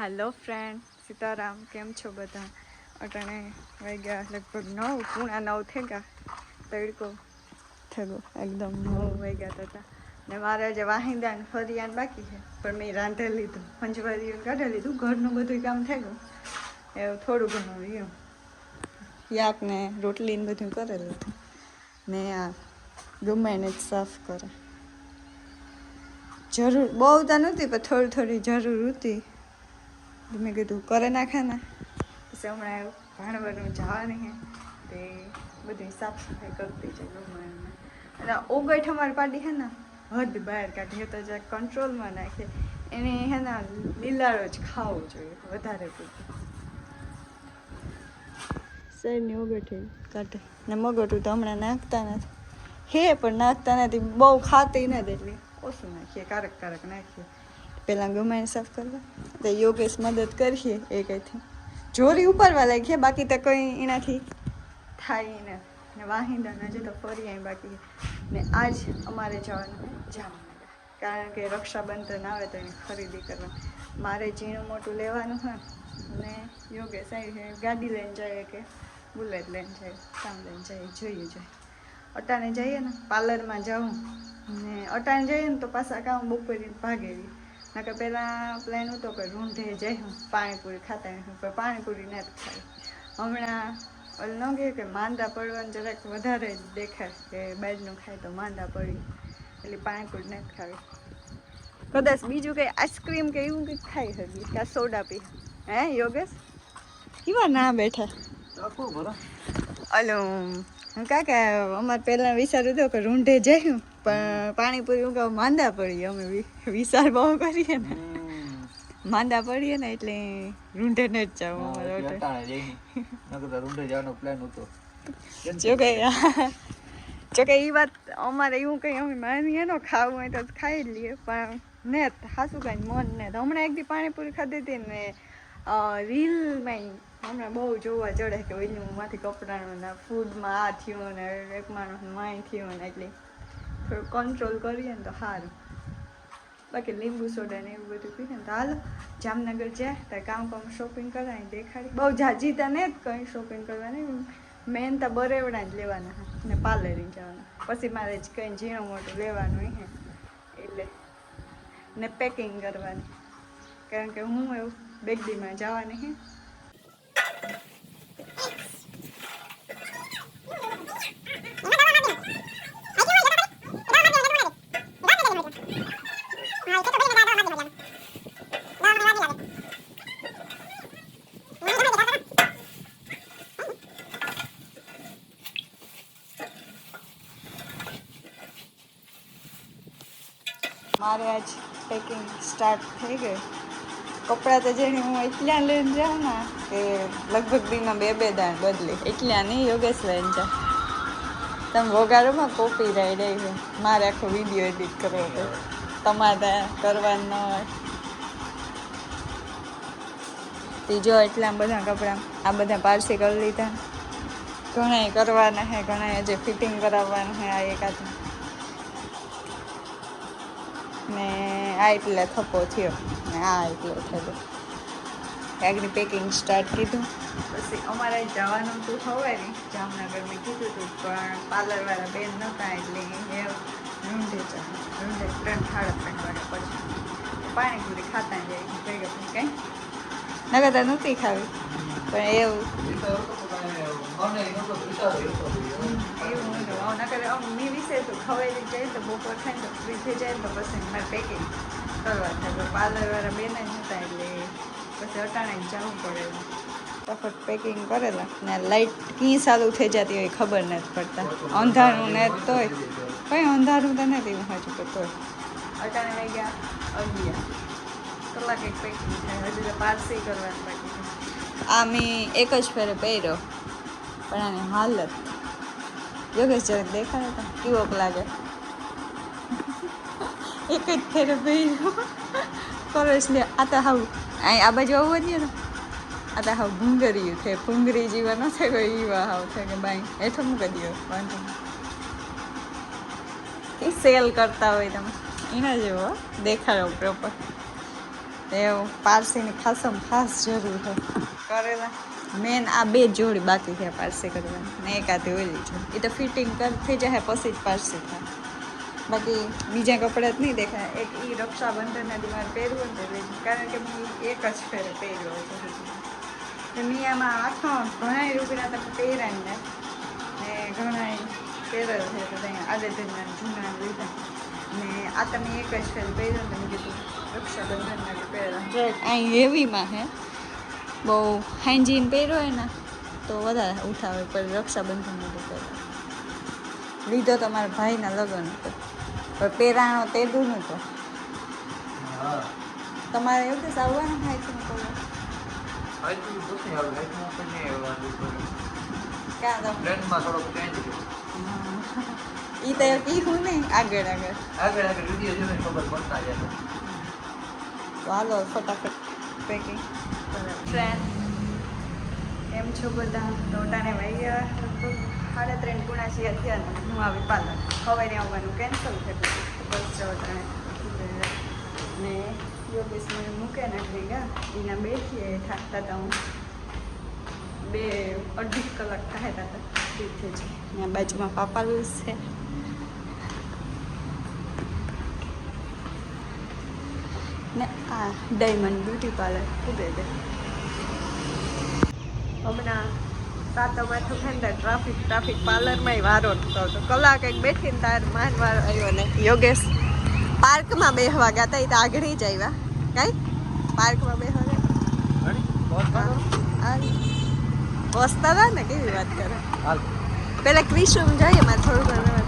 hello friend Sitaram केम छो बधा अटाणे वाग्या लगभग 9 पूણા 9 थे गया तड़को थे गो एकदम 9 वाग्या था ने मारे जे वाहिंदा ने फरियान बाकी है पर मैं रांधे लीधुं पंचवारी काढे लीधुं घरनुं बधुं काम થઈ ગયું એવું થોડું ઘણું રહ્યું યાક ને રોટલી ને બધું કરે લીધું ને આ ગમે ને સાફ કરે જરૂર બહુ તો નથી પણ થોડી થોડી જરૂર હતી મેં કીધું કરે નાખે ને પછી હમણાં ભાણવરનું જવાની હે તે બધી સાફ સફાઈ કરતી છે ગમે અને ઓગઠ અમારી પાડી હે ને હદ બહાર કાઢીએ તો જે કંટ્રોલમાં નાખે એને હે ને લીલાળો જ ખાવો જોઈએ વધારે પૂરતું શેરની ઓગઠે કાઢે ને મગટું તો હમણાં નાખતા નથી હે પણ નાખતા નથી બહુ ખાતી નથી એટલી ઓછું નાખીએ કારક કારક નાખીએ પહેલાં ગમાઈને સાફ કરવા તો યોગેશ મદદ કરીએ એ કંઈથી જોરી ઉપાડવા લાગીએ બાકી તો કંઈ એનાથી થાય ને વાહિંદા હજી તો ફરી અહીં બાકી ને આજ અમારે જવાનું જામનગર કારણ કે રક્ષાબંધન આવે તો એની ખરીદી કરવા મારે ઝીણું મોટું લેવાનું હોય ને યોગેશ આવી ગાડી લઈને જાય કે બુલેટ લઈને જાય કામ લઈને જાય જોઈએ જાય અટાણે જઈએ ને પાર્લરમાં જાઉં ને અટાણે જઈએ ને તો પાછા કામ બપોરે ભાગેવી નકર પહેલાં પ્લાન હતો કે રૂંઢે જઈ હું પાણીપુરી ખાતા પણ પાણીપુરી નથી ખાઈ હમણાં ઓલું ન કહે કે માંદા પડવાનું જરાક વધારે જ દેખાય કે બહારનું ખાય તો માંદા પડી એટલે પાણીપુરી નથી ખાવી કદાચ બીજું કંઈ આઈસ્ક્રીમ કે એવું કંઈક ખાઈ શકીએ કે સોડા પી હે યોગેશ કેવા ના બેઠા ઓલું હું કાકા અમારે પહેલાં વિચાર્યું હતું કે રૂંઢે જઈશું પણ પાણીપુરી હું કહું માંદા પડીએ અમે વિચાર બહુ કરીએ ને માંદા પડીએ ને એટલે રૂંઢે ન જ જાવ અમારે રૂંઢે જવાનો પ્લાન હતો જોકે એ વાત અમારે એવું કંઈ અમે માનીએ ને ખાવું હોય તો ખાઈ જ લઈએ પણ ને ખાસું કાંઈ મન ને હમણાં એક દી પાણીપુરી ખાધી હતી ને રીલમાં હમણાં બહુ જોવા ચડે કે ઓઈલમાંથી કપડાનું ને ફૂડમાં આ થયું ને એક માણસ માય થયું ને એટલે થોડું કંટ્રોલ કરીએ ને તો સારું બાકી લીંબુ સોડા ને એવું બધું પીને તો હાલો જામનગર જાય તો કામ શોપિંગ કરાય દેખાડી બહુ જાજી તા ને જ કંઈ શોપિંગ કરવાની મેન તો બરેવડા જ લેવાના ને પાર્લરે જવાના પછી મારે જ કંઈ ઝીણું મોટું લેવાનું હે એટલે ને પેકિંગ કરવાની કારણ કે હું એવું બેગડીમાં જવાની હે મારે આજ પેકિંગ સ્ટાર્ટ થઈ ગઈ કપડાં તો જેને હું એટલા લઈને જાઉં ને કે લગભગ દીમાં બે દાણ બદલી એટલા નહીં યોગેશ લઈને જાઉં તમે વગાડોમાં કોપી રાઈડ આવી મારે આખો વિડીયો એડિટ કરવો હતો તમારે કરવાનું ન હોય ત્રીજો એટલા બધા કપડાં આ બધા પારસી કરી લીધા ઘણા કરવાના હે ઘણા જે ફિટિંગ કરાવવાનું હે આ એકાદ ને આ એટલે થપ્પો થયો ને આ એટલો થયો આગળ પેકિંગ સ્ટાર્ટ કીધું પછી અમારે જવાનું તો ખબર નહીં જામનગર મેં કીધું હતું પણ પાર્લરવાળા બેન નહોતા એટલે એ રૂંઢે જવાનું રૂંઢે 3:30 વાગ્યા પછી પાણીપુરી ખાતા જાય ભેગા કંઈ નગર તો નહોતી ખાવી પણ એવું મેં વિશે તો ખવાઈ જાય તો બપોર થાય ને તો ફ્રી થઈ જાય તો પછી મારે પેકિંગ કરવા થાય તો પાર્લરવાળા બેન જ નહોતા એટલે પછી અટાણે જ જવું પડે ફટાફટ પેકિંગ કરેલા ને લાઇટ કી ચાલુ થઈ જતી હોય ખબર નથી પડતા અંધારું ને તોય કંઈ અંધારું તો નથી હું હજુ તો તોય અટાણે વાગ્યા 11 કલાક એક પેકિંગ થાય હજુ તો પાર્સી કરવાનું બાકી આ મેં એક જ ફેરે પહેર્યો પણ આની હાલત યોગેશ જરાક દેખાડે તો કેવોક લાગે એક જ ફેરે પહેર્યો કરોશ લે આ તો હાવ અહીં આ બાજુ આવવું જ ને આ તો હાવ ભૂંગર્યું છે ભૂંગરી જેવા ન થાય કોઈ એવા હાવ છે કે બાઈ હેઠો મૂકી દો વાંધો એ સેલ કરતા હોય તમે એના જેવો દેખાડો પ્રોપર એવું પારસીની ખાસ જરૂર છે કરેલા મેન આ બે જોડી બાકી છે પારસી કરવાની ને એકાદી ઓલી છે એ તો ફિટિંગ થઈ જાય પછી જ પારસી થાય બાકી બીજા કપડાં જ નહીં દેખાય એક એ રક્ષાબંધનના મારે પહેરવું ને એટલે કારણ કે મેં એક જ ફેરે પહેર્યો છે મેં આમાં આખા ઘણા રૂપિયા તમે પહેર્યા ને ઘણા પહેરેલ છે તો ત્યાં આદતના જૂના લીધા ને આ તમે એક જ ફેર પહેર્યો ને મેં કીધું રક્ષાબંધનના પહેર્યા અહીં હેવીમાં હે બહુ હાઇજીન પહેર્યો હોય ને તો વધારે ઉઠાવે પણ રક્ષાબંધનનો તો પહેર્યો લીધો તો મારા ભાઈના લગ્ન હતો પણ પહેરાણો તેડું નહોતો હા તમારે એવું કે આવવાનું થાય છે ને કોઈ આજુ પૂછી આવે લાઈટમાં પણ નહીં આવવાનું ક્યાં તમે પ્લેનમાં થોડોક ચેન્જ એ તો કીધું નહીં આગળ આગળ વિડીયો જોઈને ખબર પડતા જાય તો હાલો ફટાફટ પેકિંગ ફ્રેન્ડ એમ છો બધા ટોટાને વાગ્યા લગભગ 3:30 પૂણા છીએ થયા ને હું આવી પાર્લર સવારે આવવાનું કેન્સલ થયું બસ જવા ને યોગેશ મને મૂકે નાખી ગયા એના બેઠીએ થાકતા હતા હું 2-2.5 કલાક થાય હતા ઠીક છે ત્યાં બાજુમાં પાપાલું છે ને આ ડાયમંડ બ્યુટી પાર્લર ઉભે છે હમણાં સાતમાઠું થાય ને ટ્રાફિક પાર્લરમાં વારો થતો હતો કલાક એક બેઠીને તાર માન વારો આવ્યો ને યોગેશ પાર્કમાં બેસવા ગયા હતા એ તો આગળ જ આવ્યા કાંઈ પાર્કમાં બેસવા ગયા વસતા હતા ને કેવી વાત કરે હાલ પેલા ક્રિશ રૂમ જઈએ મારે થોડું ઘણું